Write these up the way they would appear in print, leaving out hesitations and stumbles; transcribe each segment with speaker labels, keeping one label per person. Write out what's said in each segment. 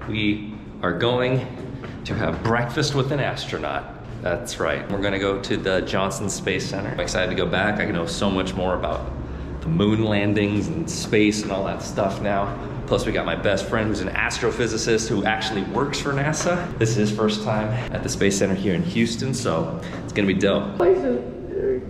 Speaker 1: We are going to have breakfast with an astronaut. That's right. We're gonna go to the Johnson Space Center. I'm excited to go back. I know so much more about the moon landings and space and all that stuff now. Plus we got my best friend who's an astrophysicist who actually works for NASA. This is his first time at the Space Center here in Houston, so it's gonna be dope.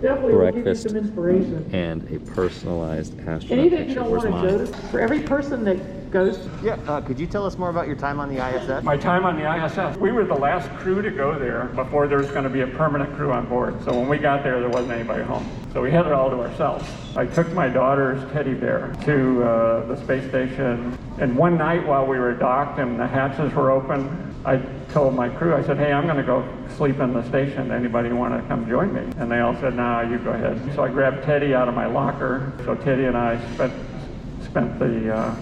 Speaker 2: Definitely breakfast, give you some inspiration.
Speaker 1: And a personalized astronaut
Speaker 2: and even if you
Speaker 1: picture.
Speaker 2: don't
Speaker 1: Where's
Speaker 2: want to
Speaker 1: mine?
Speaker 2: go to, for every person that goes.
Speaker 3: Yeah, could you tell us more about your time on the ISS?
Speaker 4: My time on the ISS. We were the last crew to go there before there was going to be a permanent crew on board. So when we got there wasn't anybody home. So we had it all to ourselves. I took my daughter's teddy bear to the space station. And one night while we were docked and the hatches were open, I told my crew, I said, hey, I'm going to go sleep in the station. Anybody want to come join me? And they all said, nah, you go ahead. So I grabbed Teddy out of my locker. So Teddy and I spent the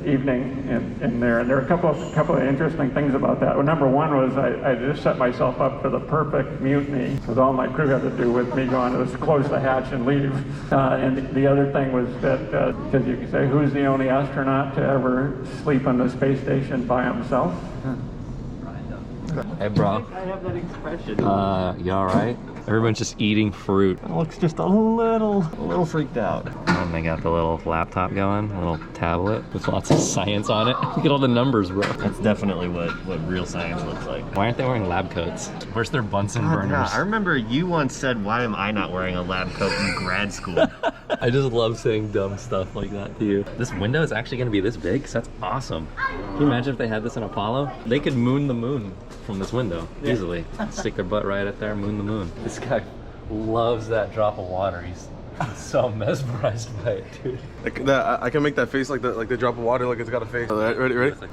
Speaker 4: evening in there. And there are a couple of interesting things about that. Well, number one was I just set myself up for the perfect mutiny, because all my crew had to do with me going to close the hatch and leave. And the other thing was that, because you could say, who's the only astronaut to ever sleep on the space station by himself?
Speaker 1: Hey, bro.
Speaker 3: I have that expression.
Speaker 1: You all right? Everyone's just eating fruit.
Speaker 3: It looks just a little freaked out.
Speaker 1: And they got the little laptop going, a little tablet with lots of science on it. Look at all the numbers, bro.
Speaker 3: That's definitely what real science looks like.
Speaker 1: Why aren't they wearing lab coats? Where's their Bunsen burners?
Speaker 3: Yeah, I remember you once said, why am I not wearing a lab coat in grad school?
Speaker 1: I just love saying dumb stuff like that to you. This window is actually gonna be this big, because that's awesome. Can you imagine if they had this in Apollo? They could moon the moon from this window easily. Stick their butt right up there, moon the moon. This guy loves that drop of water. He's so mesmerized by it, dude.
Speaker 5: Like that, I can make that face like the drop of water, like it's got a face. All right, ready?
Speaker 1: It's like,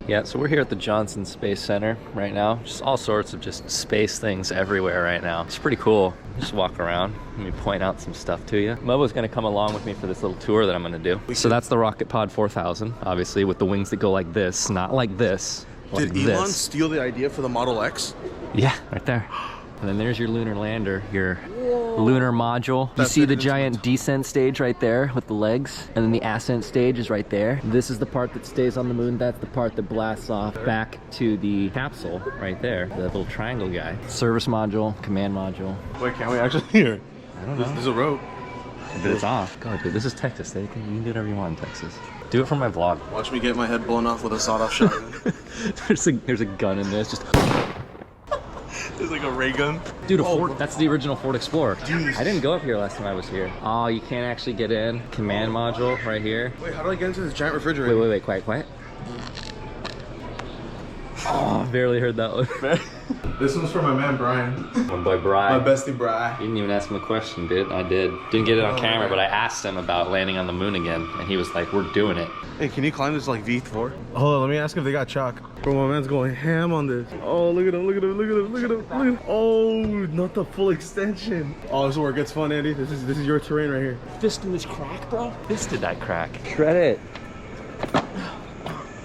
Speaker 1: yeah, so we're here at the Johnson Space Center right now. Just all sorts of just space things everywhere right now. It's pretty cool. Just walk around. Let me point out some stuff to you. Mobo's gonna come along with me for this little tour that I'm gonna do. So that's the Rocket Pod 4000, obviously, with the wings that go like this, not like this. Like
Speaker 5: Did Elon
Speaker 1: this.
Speaker 5: steal the idea for the Model X?
Speaker 1: Yeah, right there. And then there's your lunar lander, your lunar module. You
Speaker 5: That's
Speaker 1: see
Speaker 5: it,
Speaker 1: the
Speaker 5: it's
Speaker 1: giant descent stage right there with the legs, and then the ascent stage is right there. This is the part that stays on the moon. That's the part that blasts off back to the capsule right there, the little triangle guy. Service module, command module.
Speaker 5: Wait, can we actually hear?
Speaker 1: I don't know.
Speaker 5: There's a rope.
Speaker 1: But it's off. God, dude, this is Texas. You can do whatever you want in Texas. Do it for my vlog.
Speaker 5: Watch me get my head blown off with a sawed-off shotgun.
Speaker 1: there's a gun in there. It's just.
Speaker 5: There's like a ray gun.
Speaker 1: Dude, that's the original Ford Explorer. Jeez. I didn't go up here last time I was here. Oh, you can't actually get in. Command module right here.
Speaker 5: Wait, how do I get into this giant refrigerator?
Speaker 1: Wait, quiet. Oh, barely heard that one.
Speaker 5: This one's for my man Brian.
Speaker 1: My boy Brian.
Speaker 5: My bestie Brian.
Speaker 1: You didn't even ask him a question, dude. I did. Didn't get it on camera, but I asked him about landing on the moon again, and he was like, we're doing it.
Speaker 5: Hey, can you climb this like V4? Hold on, let me ask if they got chalk. Bro, my man's going ham on this. Oh, look at him. Oh, not the full extension. Oh, this is where it gets fun, Andy. This is your terrain right here.
Speaker 1: Fisted this crack, bro? Fisted that crack. Shred it.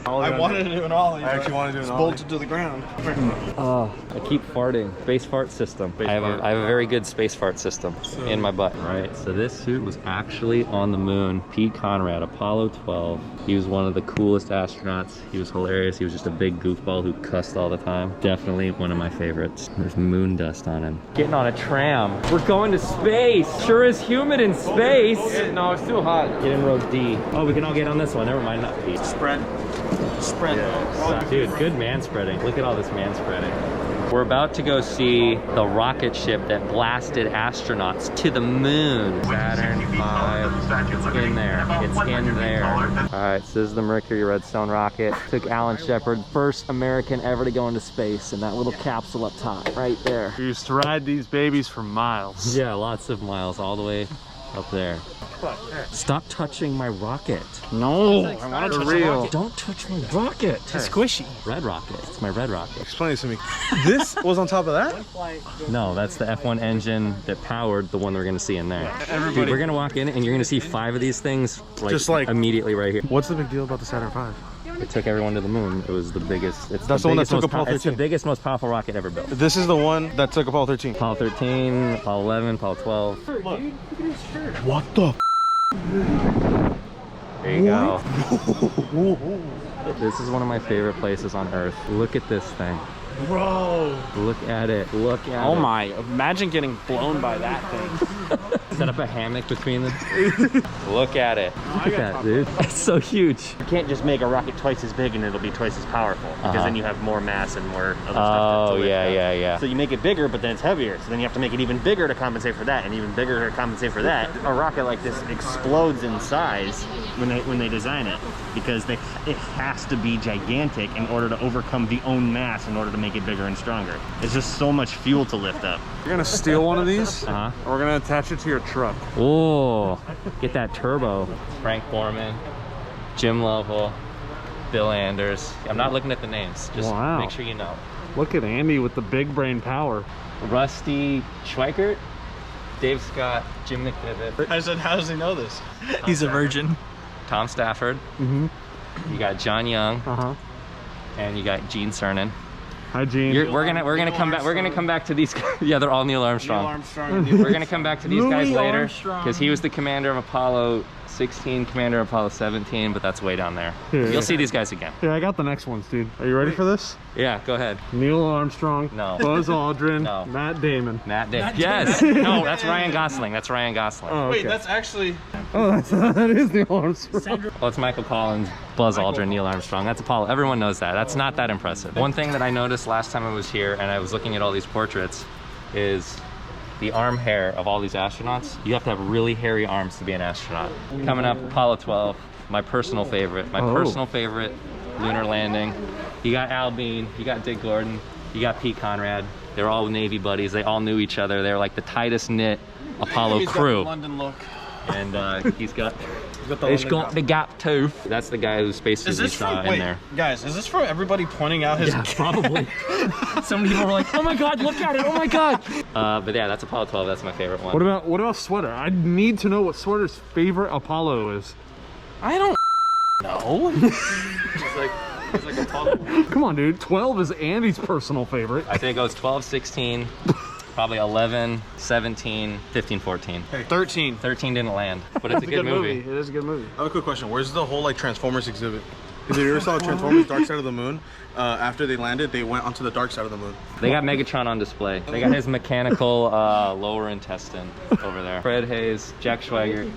Speaker 5: I wanted to do an ollie. I actually wanted to do an ollie. Bolted to the ground.
Speaker 1: Oh, I keep farting. Space fart system. I have a very good space fart system in my butt. Right, so this suit was actually on the moon. Pete Conrad, Apollo 12. He was one of the coolest astronauts. He was hilarious. He was just a big goofball who cussed all the time. Definitely one of my favorites. There's moon dust on him. Getting on a tram. We're going to space. Sure is humid in space.
Speaker 4: No, it's too hot.
Speaker 1: Get in row D. Oh, we can all get on this one. Never mind, not Pete.
Speaker 3: Spread.
Speaker 1: Dude, good man spreading. Look at all this man spreading. We're about to go see the rocket ship that blasted astronauts to the moon. Saturn V. It's in there. It's in there. All right, so this is the Mercury Redstone rocket. Took Alan Shepard, first American ever to go into space, in that little capsule up top, right there.
Speaker 4: We used to ride these babies for miles.
Speaker 1: Yeah, lots of miles, all the way up there. Stop touching my rocket.
Speaker 4: No, I want to touch the rocket.
Speaker 1: Don't touch my rocket.
Speaker 4: It's squishy.
Speaker 1: Red rocket. It's my red rocket.
Speaker 5: Explain it to me. This was on top of that?
Speaker 1: No, that's the F1 engine that powered the one we're gonna see in there. Dude, we're gonna walk in and you're gonna see 5 of these things
Speaker 5: Just like
Speaker 1: immediately right here.
Speaker 5: What's the big deal about the Saturn V?
Speaker 1: It took everyone to the moon. It was the biggest.
Speaker 5: That's the one that took Apollo 13.
Speaker 1: It's the biggest, most powerful rocket ever built.
Speaker 5: This is the one that took Apollo 13.
Speaker 1: Apollo 13, Apollo 11, Apollo 12.
Speaker 5: What the
Speaker 1: There you go. This is one of my favorite places on earth. Look at this thing.
Speaker 5: Bro.
Speaker 1: Look at it. Look at it.
Speaker 6: Oh my, imagine getting blown by that thing.
Speaker 1: Set up a hammock between them. Look at it. Look at that, dude. That's so huge.
Speaker 3: You can't just make a rocket twice as big and it'll be twice as powerful, because then you have more mass and more other stuff to lift up.
Speaker 1: Yeah.
Speaker 3: So you make it bigger, but then it's heavier. So then you have to make it even bigger to compensate for that, and even bigger to compensate for that. A rocket like this explodes in size when they design it, because it has to be gigantic in order to overcome the own mass in order to make it bigger and stronger. It's just so much fuel to lift up.
Speaker 6: You're gonna steal one of these, and we're gonna attach it to your truck.
Speaker 1: Oh, get that turbo. Frank Borman, Jim Lovell, Bill Anders. I'm not looking at the names. Just make sure you know.
Speaker 6: Look at Andy with the big brain power.
Speaker 1: Rusty Schweikert, Dave Scott, Jim McDivitt.
Speaker 6: I said, how does he know this? He's a virgin.
Speaker 1: Tom Stafford. You got John Young. And you got Gene Cernan.
Speaker 6: Hi, Gene.
Speaker 1: We're gonna come back. We're gonna come back to these. Yeah, they're all Neil Armstrong. We're gonna come back to these guys later because he was the commander of Apollo 16, commander of Apollo 17, but that's way down there. You'll see these guys again.
Speaker 6: Yeah, I got the next ones, dude. Are you ready for this?
Speaker 1: Yeah, go ahead.
Speaker 6: Neil Armstrong.
Speaker 1: No.
Speaker 6: Buzz Aldrin.
Speaker 1: No.
Speaker 6: Matt Damon.
Speaker 1: Matt Damon. Yes. No, that's Ryan Gosling. That's Ryan Gosling.
Speaker 6: Oh, okay.
Speaker 7: Wait, that's actually...
Speaker 6: Oh, that is Neil Armstrong.
Speaker 1: Well, it's Michael Collins, Buzz Aldrin, Neil Armstrong. That's Apollo. Everyone knows that. That's not that impressive. One thing that I noticed last time I was here and I was looking at all these portraits is the arm hair of all these astronauts. You have to have really hairy arms to be an astronaut. Coming up, Apollo 12, my personal favorite. My personal favorite lunar landing. You got Al Bean, you got Dick Gordon, you got Pete Conrad. They're all Navy buddies. They all knew each other. They were like the tightest knit Apollo crew.
Speaker 7: Got the London look.
Speaker 1: And he's got the gap tooth. That's the guy whose space suit we saw in there.
Speaker 7: Guys, is this from everybody pointing out his...
Speaker 1: Yeah, probably. Some people were like, oh my God, look at it, oh my God. But yeah, that's Apollo 12, that's my favorite one.
Speaker 6: What about sweater? I need to know what sweater's favorite Apollo is.
Speaker 7: I don't know.
Speaker 1: It's like Apollo.
Speaker 6: Come on, dude. 12 is Andy's personal favorite.
Speaker 1: I think it goes 12, 16, probably 11, 17, 15, 14.
Speaker 7: Hey, 13.
Speaker 1: 13 didn't land, but it's a good movie.
Speaker 6: It is a good movie.
Speaker 5: I have a quick question. Where's the whole like Transformers exhibit? If you ever saw Transformers Dark Side of the Moon, after they landed, they went onto the dark side of the moon.
Speaker 1: They got Megatron on display. They got his mechanical lower intestine over there. Fred Hayes, Jack Schwager,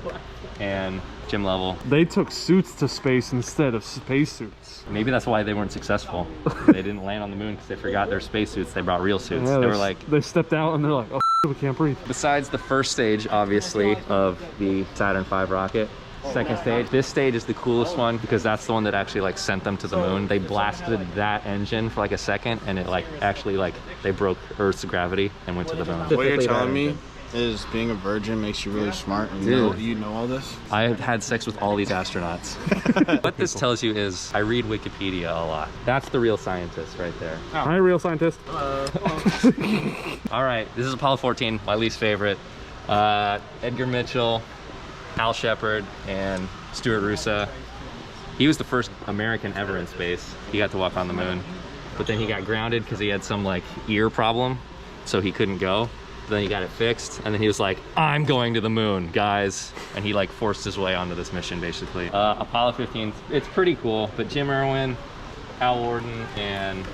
Speaker 1: and Jim Lovell.
Speaker 6: They took suits to space instead of spacesuits.
Speaker 1: Maybe that's why they weren't successful. They didn't land on the moon because they forgot their spacesuits. They brought real suits.
Speaker 6: Yeah,
Speaker 1: they were like...
Speaker 6: They stepped out and they're like, oh, we can't breathe.
Speaker 1: Besides the first stage, obviously, of the Saturn V rocket, second stage, this stage is the coolest one because that's the one that actually like sent them to the moon. They blasted that engine for like a second and it like actually like they broke Earth's gravity and went to the moon.
Speaker 7: What you're telling me is being a virgin makes you really smart and you know all this?
Speaker 1: I have had sex with all these astronauts. What this tells you is I read Wikipedia a lot. That's the real scientist right there.
Speaker 6: Hi, real scientist.
Speaker 1: All right, this is Apollo 14, my least favorite. Edgar Mitchell, Al Shepard, and Stuart Roosa. He was the first American ever in space. He got to walk on the moon, but then he got grounded because he had some like ear problem, so he couldn't go. Then he got it fixed, and then he was like, I'm going to the moon, guys. And he like forced his way onto this mission, basically. Apollo 15, it's pretty cool, but Jim Irwin, Hal Worden, and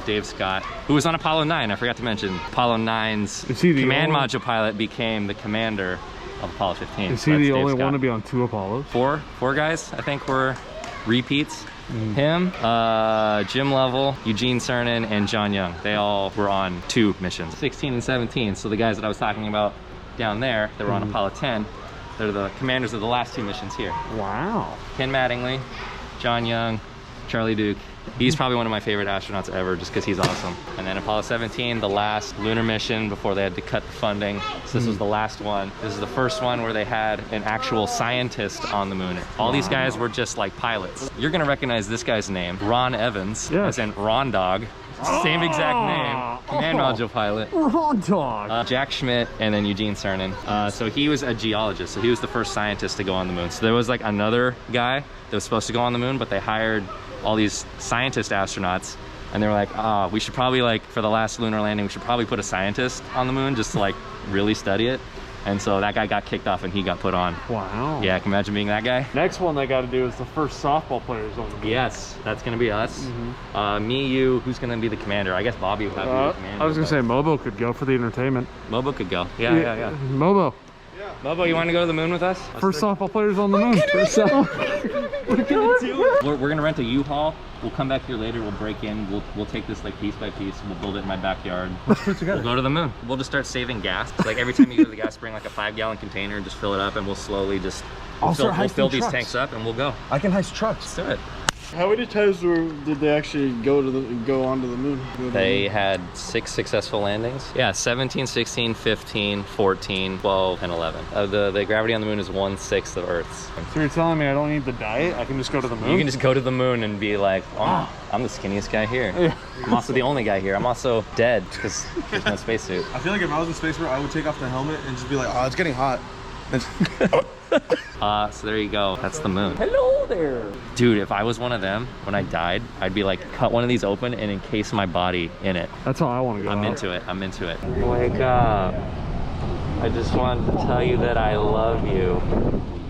Speaker 1: Dave Scott, who was on Apollo 9, I forgot to mention. Apollo 9's command module pilot became the commander of Apollo 15.
Speaker 6: Is he the only one to be on 2 Apollos?
Speaker 1: Four guys, I think, were repeats. Him, Jim Lovell, Eugene Cernan, and John Young. They all were on 2 missions. 16 and 17, so the guys that I was talking about down there, that were on Apollo 10, they're the commanders of the last 2 missions here.
Speaker 6: Wow.
Speaker 1: Ken Mattingly, John Young, Charlie Duke. He's probably one of my favorite astronauts ever just because he's awesome. And then Apollo 17, the last lunar mission before they had to cut the funding. So this was the last one. This is the first one where they had an actual scientist on the moon. All these guys were just like pilots. You're gonna recognize this guy's name, Ron Evans, as in Ron Dog. Same exact name, command module pilot.
Speaker 6: Ron Dog.
Speaker 1: Jack Schmidt and then Eugene Cernan. So he was a geologist, so he was the first scientist to go on the moon. So there was like another guy that was supposed to go on the moon, but they hired all these scientist astronauts, and they were like, we should probably like, for the last lunar landing, we should probably put a scientist on the moon just to like really study it. And so that guy got kicked off and he got put on.
Speaker 6: Wow.
Speaker 1: Yeah, can you imagine being that guy?
Speaker 6: Next one they got to do is the first softball players on the moon.
Speaker 1: Yes, that's gonna be us. Me, you, who's gonna be the commander? I guess Bobby would have to be the commander.
Speaker 6: I was gonna say Mobo could go for the entertainment.
Speaker 1: Mobo could go. Yeah.
Speaker 6: Mobo.
Speaker 1: Mobo, you want to go to the moon with us?
Speaker 6: First softball players on the moon.
Speaker 1: We're gonna rent a U-Haul. We'll come back here later. We'll break in. We'll take this like piece by piece. We'll build it in my backyard.
Speaker 6: Let's put it together.
Speaker 1: We'll go to the moon. We'll just start saving gas. Like every time you go to the gas, bring like a 5-gallon container and just fill it up, and we'll slowly just we'll fill these tanks up, and we'll go.
Speaker 5: I can heist trucks.
Speaker 1: Let's do it.
Speaker 7: How many times did they actually go onto the moon?
Speaker 1: They had 6 successful landings. Yeah, 17, 16, 15, 14, 12, and 11. The gravity on the moon is 1/6 of Earth's.
Speaker 6: So you're telling me I don't need the diet? I can just go to the moon?
Speaker 1: You can just go to the moon and be like, oh, I'm the skinniest guy here.
Speaker 6: Yeah.
Speaker 1: I'm also the only guy here. I'm also dead because there's no spacesuit.
Speaker 5: I feel like if I was in space, I would take off the helmet and just be like, oh, it's getting hot.
Speaker 1: So there you go. That's the moon. Hello there. Dude, if I was one of them, when I died, I'd be like, cut one of these open and encase my body in it.
Speaker 6: That's how I want to go.
Speaker 1: I'm into it. I'm into it. Wake up. I just wanted to tell you that I love you.